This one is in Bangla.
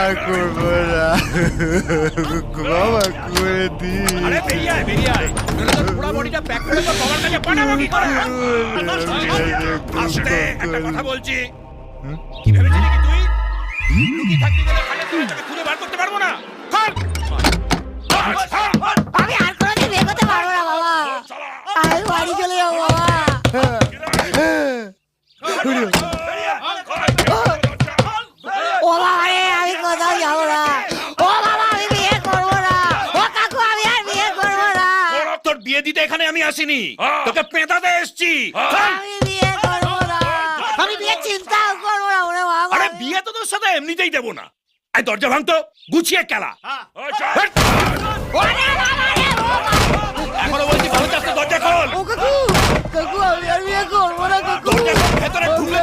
আর করবো না, ক্ষমা করে দিস। আরে বেরিয়ে আয়, বেরিয়ে আয়। নইলে তোর পুরো বডিটা প্যাক করে তোর বাবার কাছে পাঠাবো কি করে? আস্তে, একটা কথা বলছি। কি ভেবেছিলি কি তুই? লুকিয়ে থাকবি বলে খাটের তলায় তোকে খুঁজে বার করতে পারবো না? খোল! আমি আর কোনোদিন বিয়ে করতে পারবো না বাবা, আমি বাড়ি চলে যাবো বাবা। ও বাবা রে, আমি কোথাও যাবো না। ও বাবা, আমি বিয়ে করবো না। ও কাকু, আমি আর বিয়ে করবো না। তোর বিয়ে দিতে এখানে আমি আসিনি, তোকে পেঁদাতে এসছি। আমি বিয়ে করবো না, আমি বিয়ে চিন্তাও করবো না ওরে বাবা। আরে বিয়ে তো তোর সাথে এমনিতেই দেবো না। এই দরজা ভাঙতো, গুছিয়ে কেলা। ওরে বাবা রে, ও বাবা। এখনো বলছি ভালো চাচ্ছে, দরজা খোল। ও কাকু, কাকু আমি আর বিয়ে করবো না কাকু। দরজা খোল, ভেতরে ঢুকলে